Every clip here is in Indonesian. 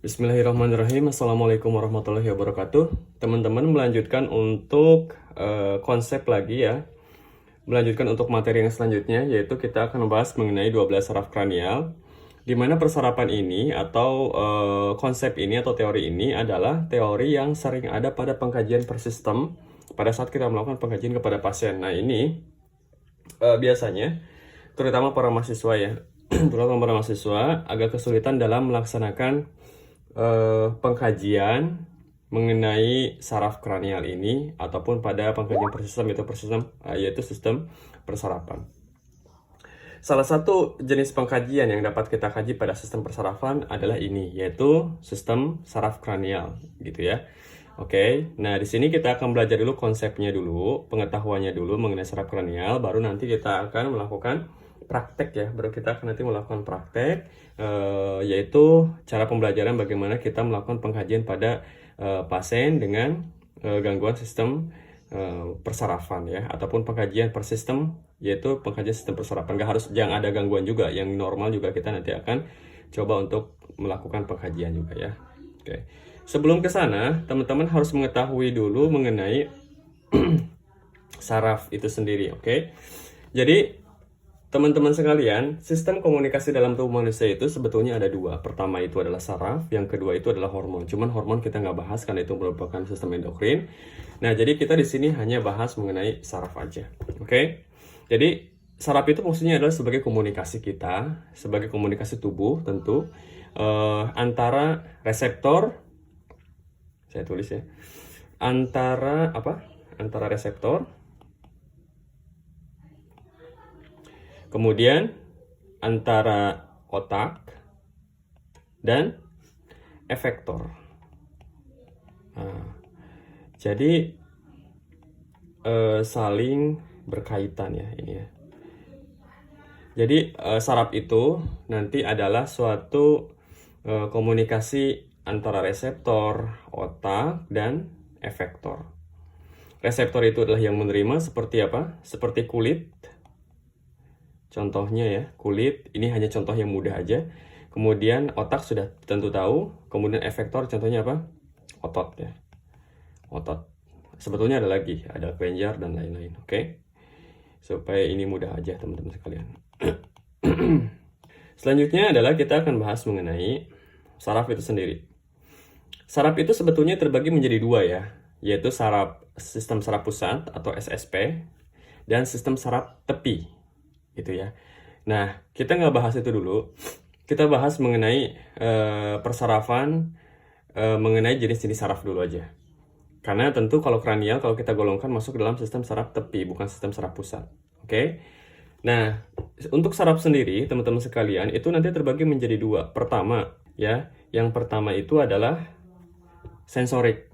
Bismillahirrahmanirrahim. Assalamualaikum warahmatullahi wabarakatuh. Teman-teman melanjutkan untuk konsep lagi ya. Melanjutkan untuk materi yang selanjutnya, yaitu kita akan membahas mengenai 12 saraf kranial. Di mana persarapan ini atau konsep ini atau teori ini adalah teori yang sering ada pada pengkajian per sistem pada saat kita melakukan pengkajian kepada pasien. Nah ini biasanya terutama para mahasiswa ya, terutama para mahasiswa agak kesulitan dalam melaksanakan pengkajian mengenai saraf kranial ini ataupun pada pengkajian per sistem yaitu sistem persarapan. Salah satu jenis pengkajian yang dapat kita kaji pada sistem persarafan adalah ini, yaitu sistem saraf kranial gitu ya. Oke, nah di sini kita akan belajar dulu konsepnya dulu, pengetahuannya dulu mengenai saraf kranial, baru nanti kita akan melakukan praktek ya, baru kita akan nanti melakukan praktek, yaitu cara pembelajaran bagaimana kita melakukan pengkajian pada pasien dengan gangguan sistem persarafan ya, ataupun pengkajian per sistem, yaitu pengkajian sistem persarafan. Gak harus yang ada gangguan juga, yang normal juga kita nanti akan coba untuk melakukan pengkajian juga ya. Oke, sebelum ke sana teman-teman harus mengetahui dulu mengenai saraf itu sendiri. Oke, jadi teman-teman sekalian, sistem komunikasi dalam tubuh manusia itu sebetulnya ada dua. Pertama itu adalah saraf, yang kedua itu adalah hormon. Cuman hormon kita nggak bahas karena itu merupakan sistem endokrin. Nah, jadi kita di sini hanya bahas mengenai saraf aja. Oke? Jadi, saraf itu fungsinya adalah sebagai komunikasi kita, sebagai komunikasi tubuh tentu, antara reseptor, saya tulis ya, antara reseptor, kemudian antara otak dan efektor. Nah, jadi saling berkaitan ya ini ya. Jadi saraf itu nanti adalah suatu komunikasi antara reseptor, otak, dan efektor. Reseptor itu adalah yang menerima seperti apa? Seperti kulit. Contohnya ya, kulit, ini hanya contoh yang mudah aja. Kemudian otak sudah tentu tahu. Kemudian efektor contohnya apa? Otot ya. Otot. Sebetulnya ada lagi, ada kelenjar dan lain-lain. Oke? Supaya ini mudah aja teman-teman sekalian. Selanjutnya adalah kita akan bahas mengenai saraf itu sendiri. Saraf itu sebetulnya terbagi menjadi dua ya, yaitu sistem saraf pusat atau SSP dan sistem saraf tepi. Gitu ya. Nah, kita nggak bahas itu dulu. Kita bahas mengenai persarafan, mengenai jenis-jenis saraf dulu aja. Karena tentu kalau kranial, kalau kita golongkan masuk dalam sistem saraf tepi, bukan sistem saraf pusat. Oke? Nah, untuk saraf sendiri, teman-teman sekalian, itu nanti terbagi menjadi dua. Pertama, ya, yang pertama itu adalah sensorik.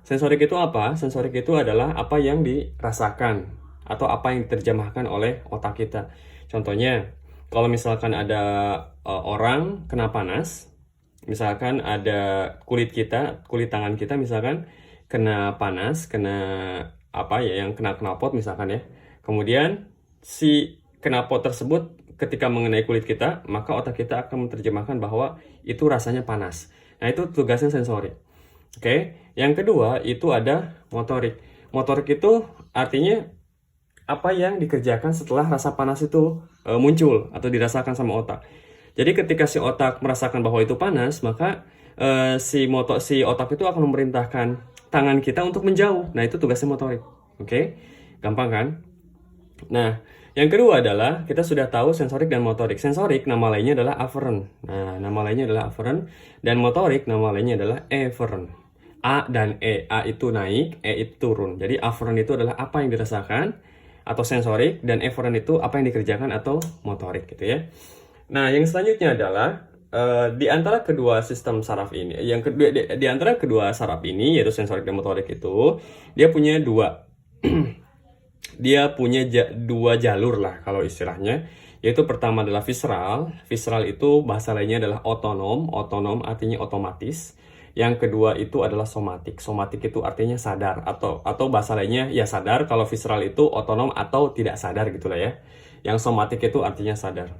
Sensorik itu apa? Sensorik itu adalah apa yang dirasakan atau apa yang diterjemahkan oleh otak kita. Contohnya, kalau misalkan ada orang kena panas, misalkan ada kulit tangan kita misalkan kena panas, kena apa ya, yang kena knalpot misalkan ya. Kemudian si knalpot tersebut ketika mengenai kulit kita, maka otak kita akan menerjemahkan bahwa itu rasanya panas. Nah, itu tugasnya sensorik. Oke. Yang kedua, itu ada motorik. Motorik itu artinya apa yang dikerjakan setelah rasa panas itu muncul atau dirasakan sama otak. Jadi ketika si otak merasakan bahwa itu panas, maka si otak itu akan memerintahkan tangan kita untuk menjauh. Nah, itu tugasnya motorik. Oke? Gampang kan? Nah, yang kedua adalah kita sudah tahu sensorik dan motorik. Sensorik nama lainnya adalah afferent. Nah, nama lainnya adalah afferent, dan motorik nama lainnya adalah efferent. A dan E. A itu naik, E itu turun. Jadi afferent itu adalah apa yang dirasakan atau sensorik, dan efferent itu apa yang dikerjakan atau motorik gitu ya. Nah, yang selanjutnya adalah di antara kedua sistem saraf ini, di antara kedua saraf ini yaitu sensorik dan motorik itu dia punya dua dua jalur lah kalau istilahnya, yaitu pertama adalah visceral. Visceral itu bahasa lainnya adalah otonom artinya otomatis. Yang kedua itu adalah somatik. Somatik itu artinya sadar atau bahasa lainnya ya sadar. Kalau visceral itu otonom atau tidak sadar gitulah ya. Yang somatik itu artinya sadar.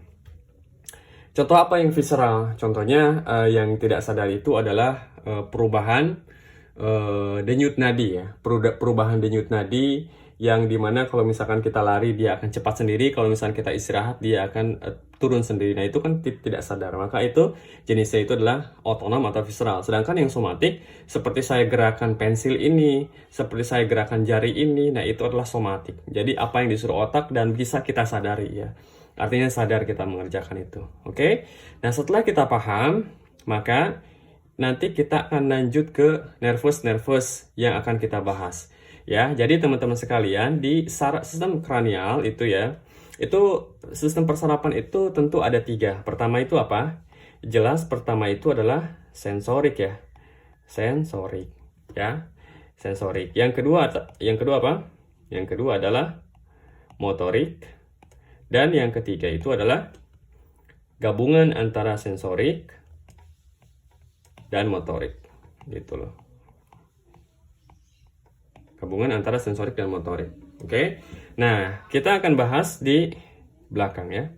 Contoh apa yang visceral? Contohnya yang tidak sadar itu adalah perubahan denyut nadi ya, perubahan denyut nadi yang dimana kalau misalkan kita lari dia akan cepat sendiri, kalau misalkan kita istirahat dia akan turun sendiri. Nah itu kan tidak sadar, maka itu jenisnya itu adalah otonom atau visceral. Sedangkan yang somatik, seperti saya gerakan pensil ini, seperti saya gerakan jari ini, nah itu adalah somatik. Jadi apa yang disuruh otak dan bisa kita sadari ya. Artinya sadar kita mengerjakan itu. Oke? Nah setelah kita paham, maka nanti kita akan lanjut ke nervus yang akan kita bahas. Ya, jadi teman-teman sekalian di sistem kranial itu ya, itu sistem persarapan itu tentu ada 3. Pertama itu apa? Jelas pertama itu adalah sensorik ya, sensorik ya, sensorik. Yang kedua apa? Yang kedua adalah motorik, dan yang ketiga itu adalah gabungan antara sensorik dan motorik, gitu loh. Gabungan antara sensorik dan motorik. Oke. Nah, kita akan bahas di belakang ya.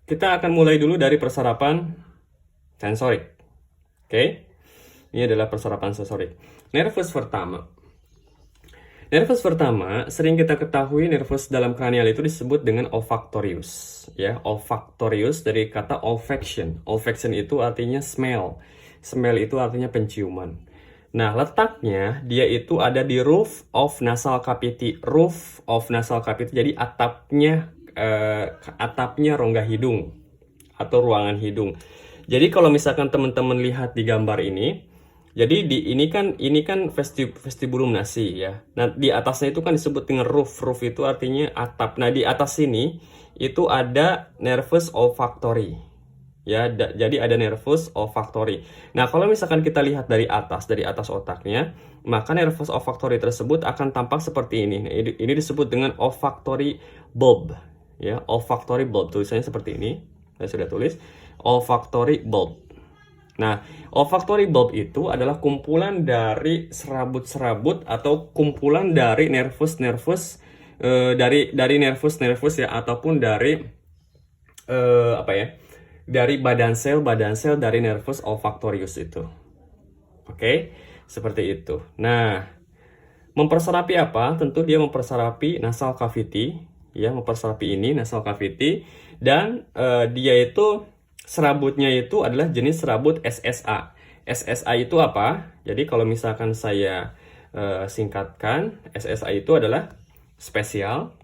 Kita akan mulai dulu dari persarapan sensorik. Oke. Ini adalah persarapan sensorik. Nervus pertama. Nervus pertama sering kita ketahui nervus dalam kranial itu disebut dengan olfactorius. Ya, olfactorius dari kata olfaction. Olfaction itu artinya smell. Smell itu artinya penciuman. Nah, letaknya dia itu ada di roof of nasal cavity. Roof of nasal cavity, jadi atapnya rongga hidung atau ruangan hidung. Jadi kalau misalkan teman-teman lihat di gambar ini, jadi ini kan vestibulum nasi ya. Nah, di atasnya itu kan disebut dengan roof. Roof itu artinya atap. Nah, di atas sini itu ada nervus olfactory. Ya, jadi ada nervus olfactory. Nah, kalau misalkan kita lihat dari atas otaknya, maka nervus olfactory tersebut akan tampak seperti ini. Nah, ini disebut dengan olfactory bulb. Ya, olfactory bulb. Tulisannya seperti ini. Saya sudah tulis olfactory bulb. Nah, olfactory bulb itu adalah kumpulan dari serabut-serabut atau kumpulan dari nervus-nervus dari nervus-nervus ya, ataupun dari dari badan sel dari nervus olfactorius itu. Oke, seperti itu. Nah, memperserapi apa? Tentu dia memperserapi nasal cavity, ya, memperserapi ini nasal cavity, dan dia itu serabutnya itu adalah jenis serabut SSA. SSA itu apa? Jadi kalau misalkan saya singkatkan, SSA itu adalah spesial.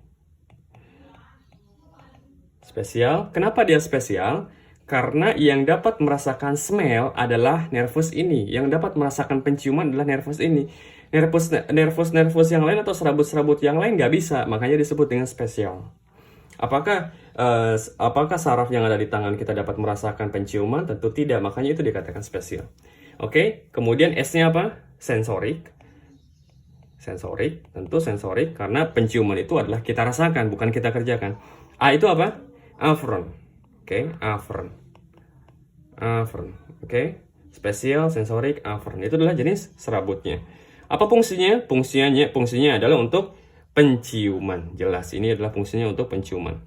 Spesial. Kenapa dia spesial? Karena yang dapat merasakan smell adalah nervus ini. Yang dapat merasakan penciuman adalah nervus ini. Nervus yang lain atau serabut-serabut yang lain nggak bisa. Makanya disebut dengan spesial. Apakah saraf yang ada di tangan kita dapat merasakan penciuman? Tentu tidak. Makanya itu dikatakan spesial. Oke. Kemudian S-nya apa? Sensorik. Sensorik. Tentu sensorik karena penciuman itu adalah kita rasakan, bukan kita kerjakan. A itu apa? Afferent. Oke, afferent. Oke. Spesial, sensorik, afferent. Itu adalah jenis serabutnya. Apa fungsinya? Fungsinya adalah untuk penciuman. Jelas, ini adalah fungsinya untuk penciuman.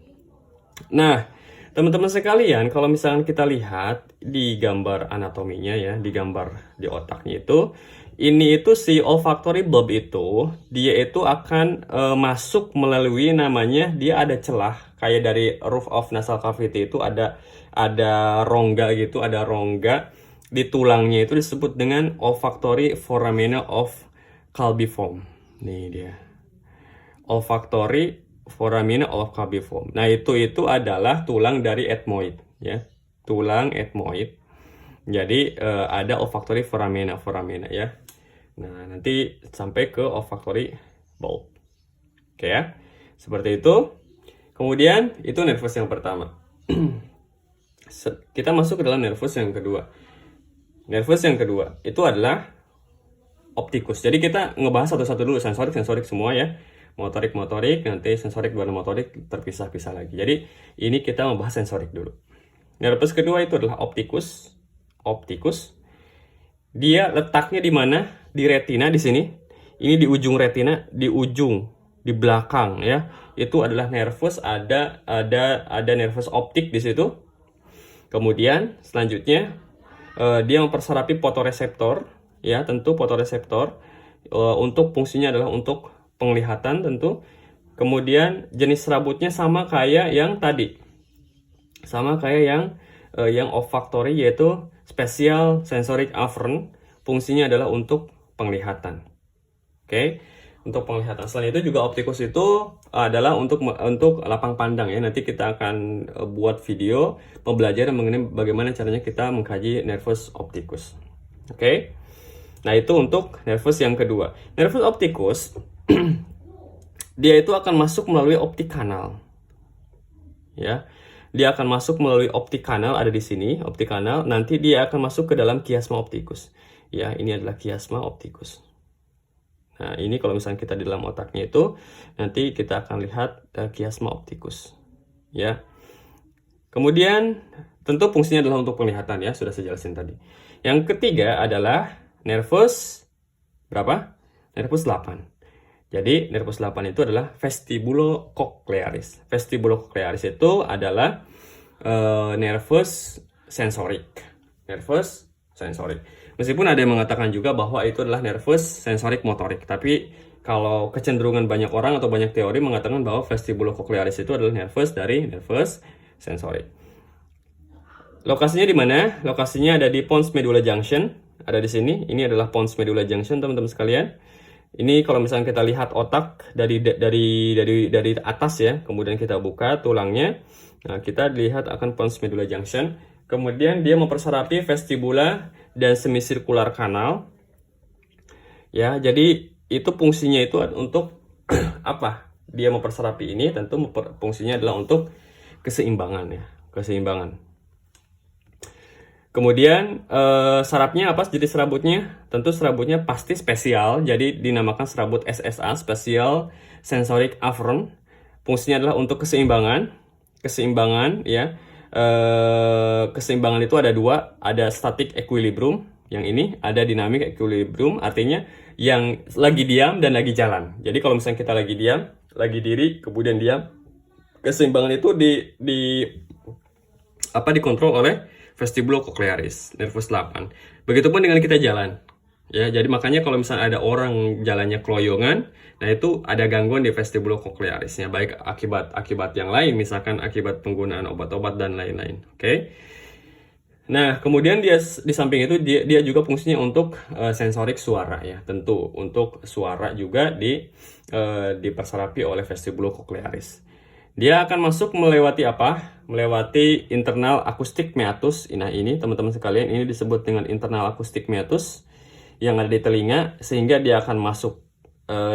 Nah, teman-teman sekalian, kalau misalkan kita lihat di gambar anatominya ya, di gambar di otaknya itu, ini itu si olfactory bulb itu, dia itu akan masuk melalui namanya, dia ada celah, kayak dari roof of nasal cavity itu ada rongga gitu, ada rongga di tulangnya itu disebut dengan olfactory foramina of Calbiform. Nih dia. Olfactory foramina of Calbiform. Nah, itu adalah tulang dari ethmoid ya. Tulang ethmoid. Jadi ada olfactory foramina ya. Nah, nanti sampai ke olfactory bulb. Oke ya. Seperti itu. Kemudian itu nervus yang pertama. Kita masuk ke dalam nervus yang kedua. Nervus yang kedua itu adalah optikus. Jadi kita ngebahas satu-satu dulu, sensorik semua ya. Motorik, nanti sensorik dan motorik terpisah-pisah lagi. Jadi ini kita membahas sensorik dulu. Nervus kedua itu adalah optikus. Optikus. Dia letaknya di mana? Di retina di sini. Ini di ujung retina, di belakang ya. itu adalah nervus, ada nervus optik di situ. Kemudian selanjutnya dia memperserapi fotoreseptor, ya tentu fotoreseptor untuk fungsinya adalah untuk penglihatan tentu. Kemudian jenis serabutnya sama kayak yang tadi, sama kayak yang olfactory, yaitu spatial sensoric afferent, fungsinya adalah untuk penglihatan. Oke. Untuk penglihatan. Selain itu juga optikus itu adalah untuk lapang pandang ya. Nanti kita akan buat video pembelajaran mengenai bagaimana caranya kita mengkaji nervus opticus. Oke. Nah, itu untuk nervus yang kedua. Nervus opticus dia itu akan masuk melalui optik kanal. Ya. Dia akan masuk melalui optik kanal, ada di sini, optik kanal. Nanti dia akan masuk ke dalam kiasma opticus. Ya, ini adalah kiasma opticus. Nah, ini kalau misalnya kita di dalam otaknya itu, nanti kita akan lihat kiasma opticus. Ya. Kemudian, tentu fungsinya adalah untuk penglihatan ya, sudah saya jelasin tadi. Yang ketiga adalah nervus berapa? Nervus 8. Jadi, nervus 8 itu adalah vestibulocochlearis. Vestibulocochlearis itu adalah nervus sensorik. Nervus sensorik. Meskipun ada yang mengatakan juga bahwa itu adalah nervus sensorik motorik, tapi kalau kecenderungan banyak orang atau banyak teori mengatakan bahwa vestibulocochlearis itu adalah nervus dari nervus sensorik. Lokasinya di mana? Lokasinya ada di pons medulla junction, ada di sini. Ini adalah pons medulla junction, teman-teman sekalian. Ini kalau misalnya kita lihat otak dari atas ya, kemudian kita buka tulangnya, nah kita lihat akan pons medulla junction. Kemudian dia memperserapi vestibula dan semisirkular kanal. Ya, jadi itu fungsinya itu untuk apa? Dia memperserapi ini tentu fungsinya adalah untuk keseimbangan ya, keseimbangan. Kemudian sarapnya apa? Jadi serabutnya, tentu serabutnya pasti spesial, jadi dinamakan serabut SSA, Spatial Sensoric Afferent. Fungsinya adalah untuk keseimbangan, ya. Keseimbangan itu ada dua, ada static equilibrium, yang ini ada dynamic equilibrium, artinya yang lagi diam dan lagi jalan. Jadi kalau misalnya kita lagi diam, lagi diri, kemudian diam, keseimbangan itu dikontrol oleh vestibulocochlearis, nervus 8. Begitupun dengan kita jalan. Ya, jadi makanya kalau misalnya ada orang jalannya keloyongan, nah itu ada gangguan di vestibulocochlearisnya, baik akibat yang lain, misalkan akibat penggunaan obat-obat dan lain-lain. Oke. Nah, kemudian dia di samping itu dia juga fungsinya untuk sensorik suara ya, tentu untuk suara juga diperserapi oleh vestibulocochlearis. Dia akan masuk melewati apa? Melewati internal acoustic meatus. Nah, ini teman-teman sekalian, ini disebut dengan internal acoustic meatus yang ada di telinga, sehingga dia akan masuk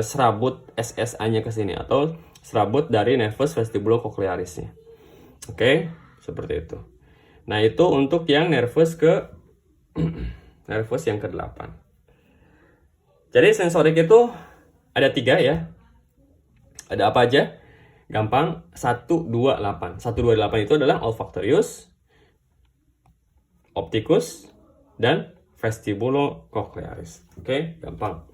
serabut SSA-nya ke sini atau serabut dari nervus vestibulocochlearisnya. Oke, seperti itu. Nah, itu untuk yang nervus nervus yang ke-8. Jadi sensorik itu ada 3 ya. Ada apa aja? Gampang, 128. 128 itu adalah olfactorius, opticus, dan vestibulocochlearis. Oke, gampang.